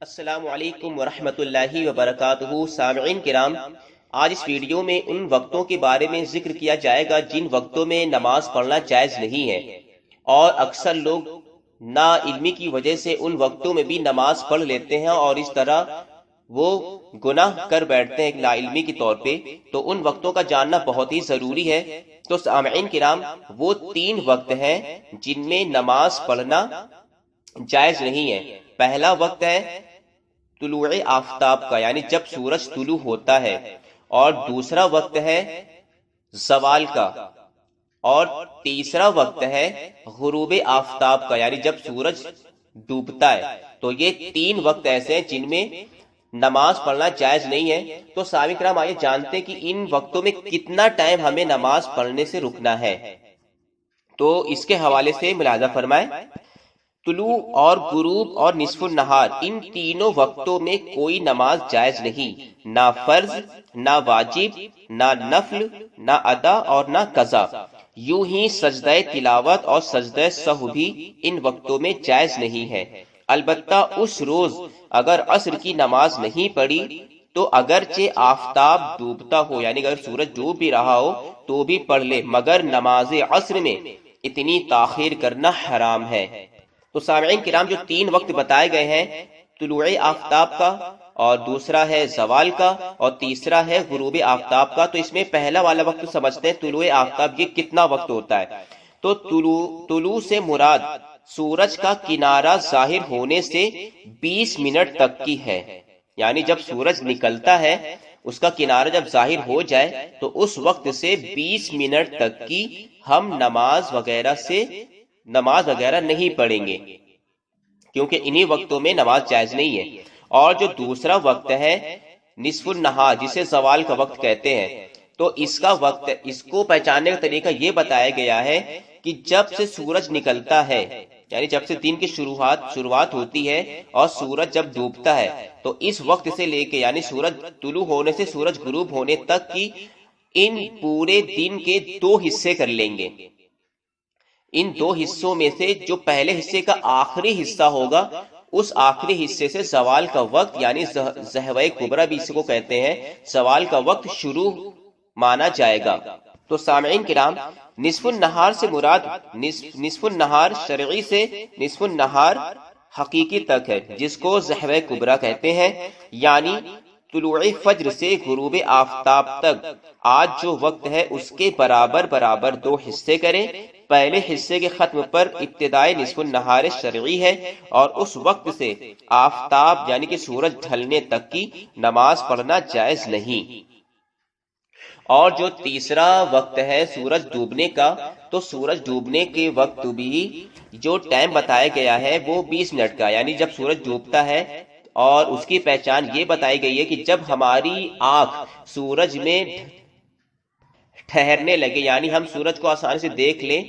السلام علیکم ورحمۃ اللہ وبرکاتہ۔ سامعین کرام، آج اس ویڈیو میں ان وقتوں کے بارے میں ذکر کیا جائے گا جن وقتوں میں نماز پڑھنا جائز نہیں ہے، اور اکثر لوگ نا علمی کی وجہ سے ان وقتوں میں بھی نماز پڑھ لیتے ہیں اور اس طرح وہ گناہ کر بیٹھتے ہیں لا علمی کے طور پہ۔ تو ان وقتوں کا جاننا بہت ہی ضروری ہے۔ تو سامعین کرام، وہ 3 وقت ہیں جن میں نماز پڑھنا جائز نہیں ہے۔ پہلا وقت ہے طلوع آفتاب کا، یعنی جب سورج طلوع ہوتا ہے، اور دوسرا وقت ہے زوال کا، اور تیسرا وقت ہے غروب آفتاب کا، یعنی جب سورج ڈوبتا ہے۔ تو یہ 3 وقت ایسے ہیں جن میں نماز پڑھنا جائز نہیں ہے۔ تو سامعین کرام، آئیے جانتے ہیں کہ ان وقتوں میں کتنا ٹائم ہمیں نماز پڑھنے سے رکنا ہے۔ تو اس کے حوالے سے ملاحظہ فرمائیں، طلوع اور غروب اور نصف النہار، ان تینوں وقتوں میں کوئی نماز جائز نہیں، نہ فرض، نہ واجب، نہ نفل، نہ ادا اور نہ قضا۔ یوں ہی سجدہ تلاوت اور سجدہ سہو بھی ان وقتوں میں جائز نہیں ہے۔ البتہ اس روز اگر عصر کی نماز نہیں پڑھی تو اگرچہ آفتاب ڈوبتا ہو، یعنی اگر سورج ڈوب بھی رہا ہو تو بھی پڑھ لے، مگر نماز عصر میں اتنی تاخیر کرنا حرام ہے۔ تو سامعین کرام، جو 3 وقت بتائے گئے ہیں، طلوع آفتاب کا، اور دوسرا ہے زوال کا، اور تیسرا ہے غروب آفتاب کا۔ تو اس میں پہلا والا وقت سمجھتے ہیں، طلوع آفتاب، یہ کتنا وقت ہوتا ہے؟ تو طلوع سے مراد سورج کا کنارہ ظاہر ہونے سے 20 منٹ تک کی ہے، یعنی جب سورج نکلتا ہے اس کا کنارہ جب ظاہر ہو جائے تو اس وقت سے 20 منٹ تک کی ہم نماز وغیرہ نہیں پڑھیں گے، کیونکہ انہی وقتوں میں نماز جائز نہیں ہے۔ اور جو دوسرا وقت ہے نصف النہار، جسے زوال کا وقت کہتے ہیں، تو اس کا وقت، اس کو پہچاننے کا طریقہ یہ بتایا گیا ہے کہ جب سے سورج نکلتا ہے، یعنی جب سے دن کی شروعات ہوتی ہے اور سورج جب ڈوبتا ہے، تو اس وقت سے لے کے، یعنی سورج طلوع ہونے سے سورج غروب ہونے تک کی ان پورے دن کے 2 حصے کر لیں گے۔ ان 2 حصوں میں سے جو پہلے حصے کا آخری حصہ ہوگا، اس آخری حصے سے زوال کا وقت، یعنی ظہوہ کبریٰ بھی اس کو کہتے ہیں، زوال کا وقت شروع مانا جائے گا۔ تو سامعین کرام، نصف النہار سے مراد نصف النہار شرعی سے نصف النہار حقیقی تک ہے، جس کو ظہوہ کبریٰ کہتے ہیں، یعنی طلوع فجر سے غروب آفتاب تک آج جو وقت ہے اس کے برابر 2 حصے کریں۔ پہلے حصے کے ختم پر ابتدائی نصف النہار شرعی ہے، اور اس وقت سے آفتاب یعنی کہ سورج ڈھلنے تک کی نماز پڑھنا جائز نہیں۔ اور جو تیسرا وقت ہے سورج ڈوبنے کا، تو سورج ڈوبنے کے وقت بھی جو ٹائم بتایا گیا ہے وہ 20 منٹ کا، یعنی جب سورج ڈوبتا ہے، اور اس کی پہچان یہ بتائی گئی ہے کہ جب ہماری آنکھ سورج میں ٹھہرنے لگے، یعنی ہم سورج کو آسانی سے دیکھ لیں،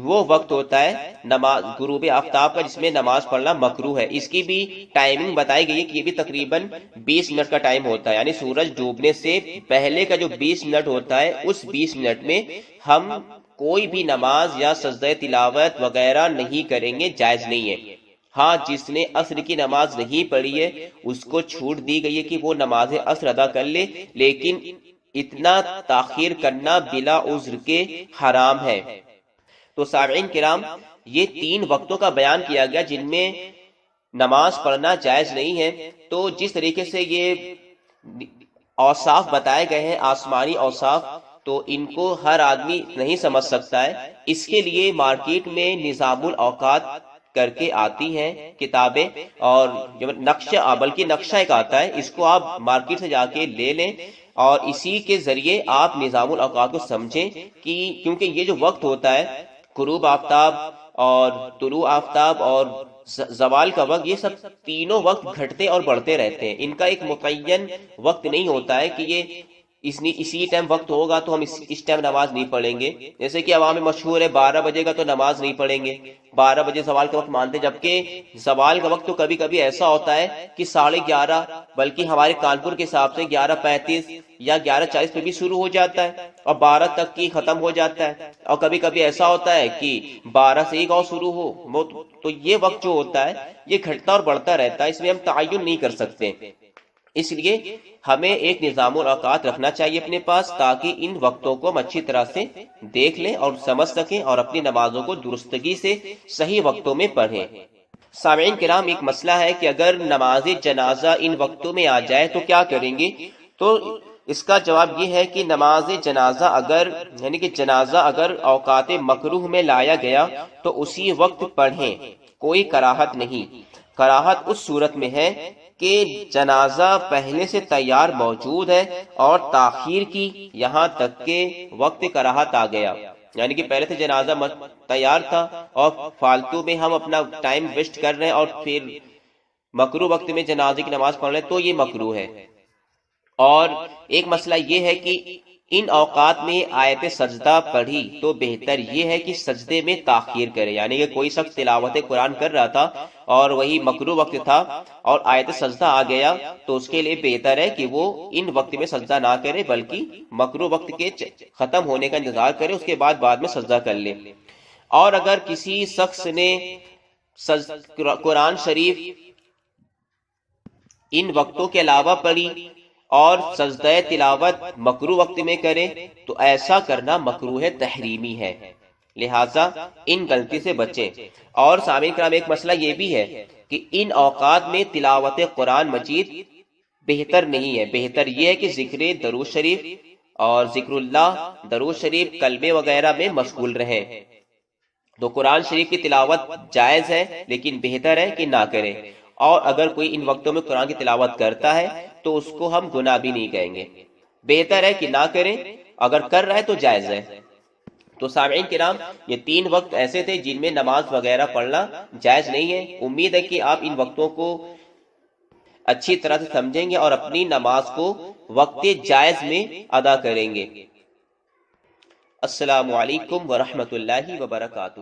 وہ وقت ہوتا ہے نماز غروب آفتاب کا، جس میں نماز پڑھنا مکروہ ہے۔ اس کی بھی ٹائمنگ بتائی گئی ہے کہ یہ بھی تقریباً 20 منٹ کا ٹائم ہوتا ہے، یعنی سورج ڈوبنے سے پہلے کا جو 20 منٹ ہوتا ہے، اس 20 منٹ میں ہم کوئی بھی نماز یا سجدہ تلاوت وغیرہ نہیں کریں گے، جائز نہیں ہے۔ ہاں، جس نے عصر کی نماز نہیں پڑھی ہے اس کو چھوٹ دی گئی ہے کہ وہ نماز عصر ادا کر لے، لیکن اتنا تاخیر کرنا بلا عذر کے حرام ہے۔ تو سامعین کرام، یہ 3 وقتوں کا بیان کیا گیا جن میں نماز پڑھنا جائز نہیں ہے۔ تو جس طریقے سے یہ اوصاف بتائے گئے ہیں، آسمانی اوصاف، تو ان کو ہر آدمی نہیں سمجھ سکتا ہے۔ اس کے لیے مارکیٹ میں نظام الاوقات کر کے آتی ہیں کتابیں، اور بلکہ نقشہ ایک آتا ہے، اس کو آپ مارکیٹ سے جا کے لے لیں، اور اسی کے ذریعے آپ نظام الاوقات کو سمجھیں، کیونکہ یہ جو وقت ہوتا ہے غروب آفتاب اور طلوع آفتاب اور زوال کا وقت، یہ سب تینوں وقت گھٹتے اور بڑھتے رہتے ہیں۔ ان کا ایک متعین وقت نہیں ہوتا ہے کہ یہ اسی ٹائم وقت ہوگا تو ہم اس ٹائم نماز نہیں پڑھیں گے. جیسے کہ عوام میں مشہور ہے 12 بجے گا تو نماز نہیں پڑھیں گے، 12 بجے زوال کا وقت مانتے، جبکہ زوال کا وقت تو کبھی کبھی ایسا ہوتا ہے کہ 11:30، بلکہ ہمارے کانپور کے حساب سے 11:35 یا 11:40 پہ بھی شروع ہو جاتا ہے اور 12 تک کی ختم ہو جاتا ہے. اور کبھی کبھی ایسا ہوتا ہے کہ 12 سے ہی گاؤں شروع ہو. تو یہ وقت جو ہوتا ہے یہ گھٹتا اور بڑھتا رہتا ہے، اس میں ہم تعین نہیں کر سکتے. اس لیے ہمیں ایک نظام الاوقات رکھنا چاہیے اپنے پاس، تاکہ ان وقتوں کو ہم اچھی طرح سے دیکھ لیں اور سمجھ سکیں اور اپنی نمازوں کو درستگی سے صحیح وقتوں میں پڑھیں. سامعین کرام، ایک مسئلہ ہے کہ اگر نماز جنازہ ان وقتوں میں آ جائے تو کیا کریں گے؟ تو اس کا جواب یہ ہے کہ نماز جنازہ اگر اوقات مکروہ میں لایا گیا تو اسی وقت پڑھیں، کوئی کراہت نہیں. کراہت اس صورت میں ہے کہ جنازہ پہلے سے تیار موجود ہے اور تاخیر کی یہاں تک کہ وقت کراہت آ گیا، یعنی کہ پہلے سے جنازہ تیار تھا اور فالتو میں ہم اپنا ٹائم ویسٹ کر رہے ہیں اور پھر مکروہ وقت میں جنازے کی نماز پڑھ رہے ہیں، تو یہ مکروہ ہے. اور ایک مسئلہ یہ ہے کہ ان اوقات میں آیت سجدہ پڑھی تو بہتر یہ ہے کہ سجدے میں تاخیر کرے، یعنی کہ کوئی شخص تلاوت قرآن کر رہا تھا اور وہی مکروہ وقت تھا اور آیت سجدہ آ گیا، تو اس کے لیے بہتر ہے کہ وہ ان وقت میں سجدہ نہ کرے بلکہ مکروہ وقت کے ختم ہونے کا انتظار کرے، اس کے بعد میں سجدہ کر لے. اور اگر کسی شخص نے قرآن شریف ان وقتوں کے علاوہ پڑھی اور سجدہ تلاوت مکروہ وقت میں کرے تو ایسا کرنا مکروہ تحریمی ہے، لہٰذا ان غلطی سے بچیں. اور سامعین کرام، ایک مسئلہ یہ بھی ہے کہ ان اوقات میں تلاوت قرآن مجید بہتر نہیں ہے. بہتر یہ ہے کہ ذکر درود شریف اور ذکر اللہ، درود شریف، کلمے وغیرہ میں مشغول رہیں. تو قرآن شریف کی تلاوت جائز ہے لیکن بہتر ہے کہ نہ کریں. اور اگر کوئی ان وقتوں میں قرآن کی تلاوت کرتا ہے تو اس کو ہم گناہ بھی نہیں کہیں گے، بہتر ہے کہ نہ کریں، اگر کر رہا ہے تو جائز ہے. تو سامعین کرام، یہ 3 وقت ایسے تھے جن میں نماز وغیرہ پڑھنا جائز نہیں ہے. امید ہے کہ آپ ان وقتوں کو اچھی طرح سے سمجھیں گے اور اپنی نماز کو وقت جائز میں ادا کریں گے. السلام علیکم ورحمۃ اللہ وبرکاتہ.